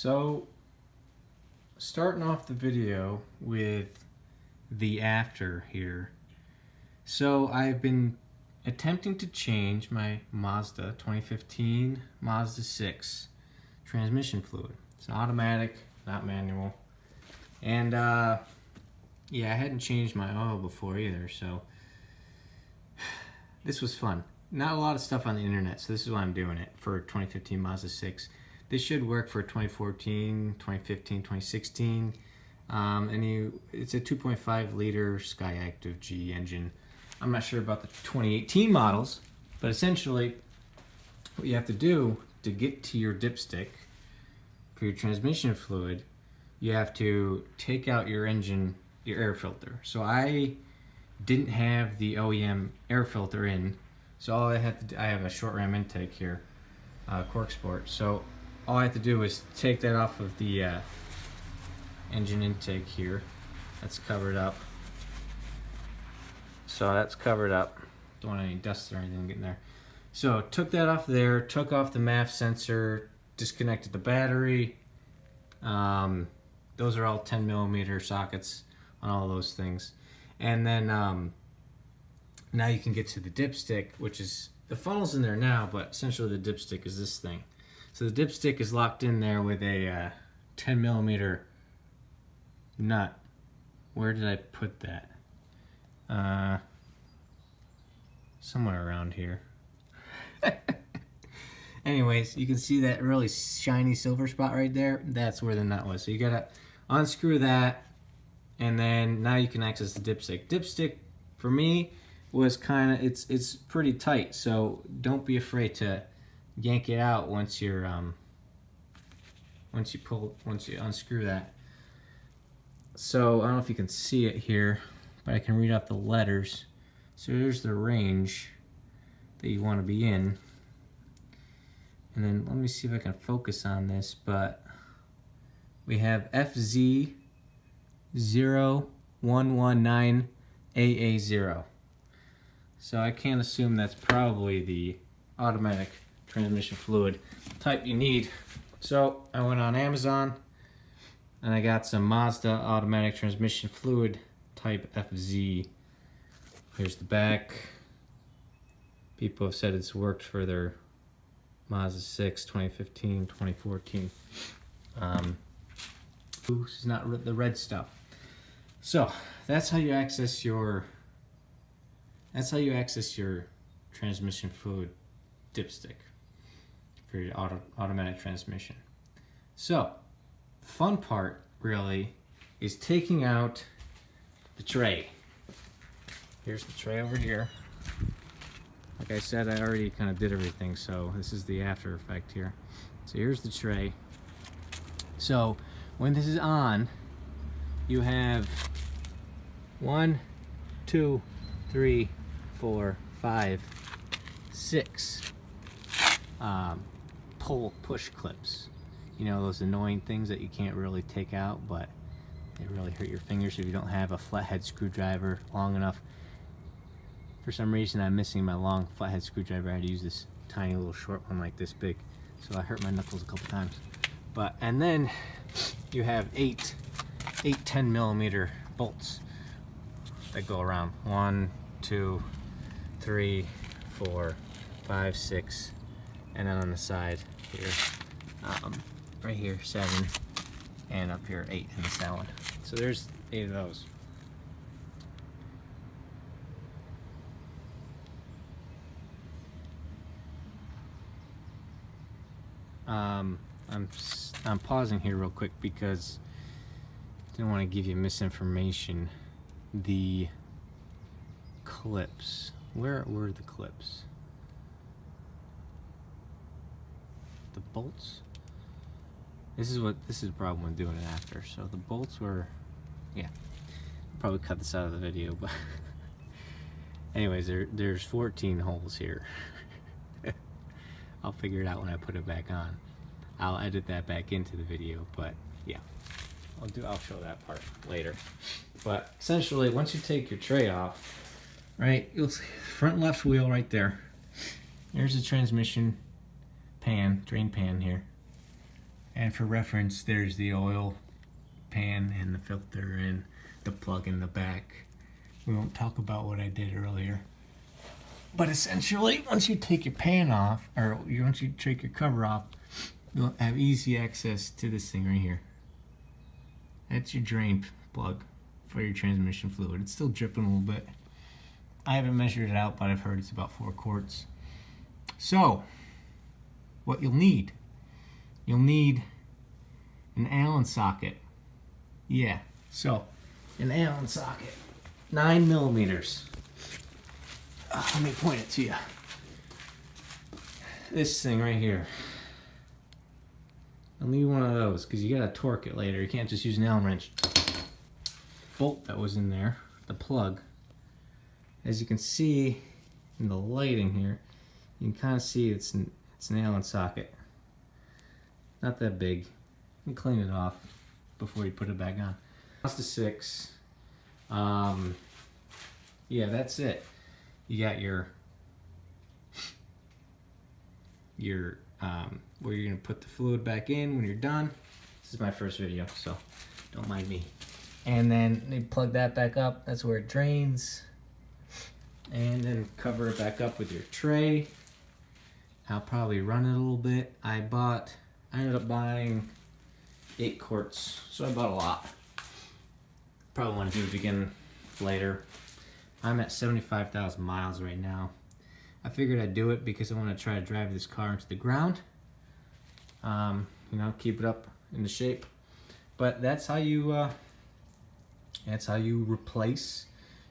So, starting off the video with the after here. So I've been attempting to change my Mazda 2015 Mazda 6 transmission fluid. It's an automatic, not manual. And yeah, I hadn't changed my oil before either, so this was fun. Not a lot of stuff on the internet, so this is why I'm doing it for 2015 Mazda 6. This should work for 2014, 2015, 2016. It's a 2.5 liter Skyactiv G engine. I'm not sure about the 2018 models, but essentially what you have to do to get to your dipstick for your transmission fluid, you have to take out your engine, your air filter. So I didn't have the OEM air filter in, so all I had to do, I have a short ram intake here, Quarts Sport. So all I have to do is take that off of the engine intake here. That's covered up. So that's covered up. Don't want any dust or anything getting there. So took that off there, took off the MAF sensor, disconnected the battery. Those are all 10mm sockets on all those things. And then now you can get to the dipstick, which is, the funnel's in there now, but essentially the dipstick is this thing. So the dipstick is locked in there with a 10mm nut. Where did I put that? Somewhere around here. Anyways, you can see that really shiny silver spot right there. That's where the nut was. So you gotta unscrew that, and then now you can access the dipstick. Dipstick for me was kind of, it's pretty tight, so don't be afraid to yank it out once you're once you unscrew that. So I don't know if you can see it here, but I can read out the letters. So there's the range that you want to be in. And then let me see if I can focus on this, but we have FZ0119AA0. So I can't assume that's probably the automatic transmission fluid type you need. So I went on Amazon and I got some Mazda automatic transmission fluid type FZ. Here's the back. People have said it's worked for their Mazda 6, 2015, 2014. This is not the red stuff. So that's how you access your transmission fluid dipstick for your automatic transmission. So the fun part really is taking out the tray. Here's the tray over here. Like I said, I already kind of did everything, so this is the after effect here. So here's the tray. So when this is on, you have 1, 2, 3, 4, 5, 6 push clips. You know, those annoying things that you can't really take out, but they really hurt your fingers if you don't have a flathead screwdriver long enough. For some reason I'm missing my long flathead screwdriver. I had to use this tiny little short one like this big, so I hurt my knuckles a couple times. But and then you have eight 10mm bolts that go around. 1, 2, 3, 4, 5, 6, and then on the side here, right here 7, and up here 8 in this that one. So there's 8 of those. I'm pausing here real quick because I didn't want to give you misinformation. The clips, where were the clips? The bolts? This is the problem with doing it after. So the bolts were, yeah, I'll probably cut this out of the video, but anyways, there's 14 holes here. I'll figure it out when I put it back on. I'll edit that back into the video, but yeah, I'll show that part later. But essentially, once you take your tray off, right, you'll see front left wheel right there. There's the transmission pan, drain pan here. And for reference, there's the oil pan and the filter and the plug in the back. We won't talk about what I did earlier. But essentially, once you take your pan off, or once you take your cover off, you'll have easy access to this thing right here. That's your drain plug for your transmission fluid. It's still dripping a little bit. I haven't measured it out, but I've heard it's about 4 quarts. So, what you'll need an Allen socket. Yeah, so an Allen socket, 9 millimeters. Let me point it to you. This thing right here. I'll need one of those because you gotta torque it later. You can't just use an Allen wrench. Bolt that was in there, the plug. As you can see in the lighting here, you can kind of see it's an Allen socket. Not that big. You can clean it off before you put it back on. Mazda 6. Yeah, that's it. You got your where you're gonna put the fluid back in when you're done. This is my first video, so don't mind me. And then you plug that back up. That's where it drains. And then cover it back up with your tray. I'll probably run it a little bit. I ended up buying 8 quarts, so I bought a lot. Probably want to do it again later. I'm at 75,000 miles right now. I figured I'd do it because I want to try to drive this car into the ground. You know, keep it up in the shape. But that's how you replace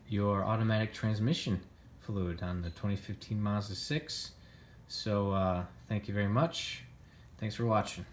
your automatic transmission fluid on the 2015 Mazda 6. So thank you very much. Thanks for watching.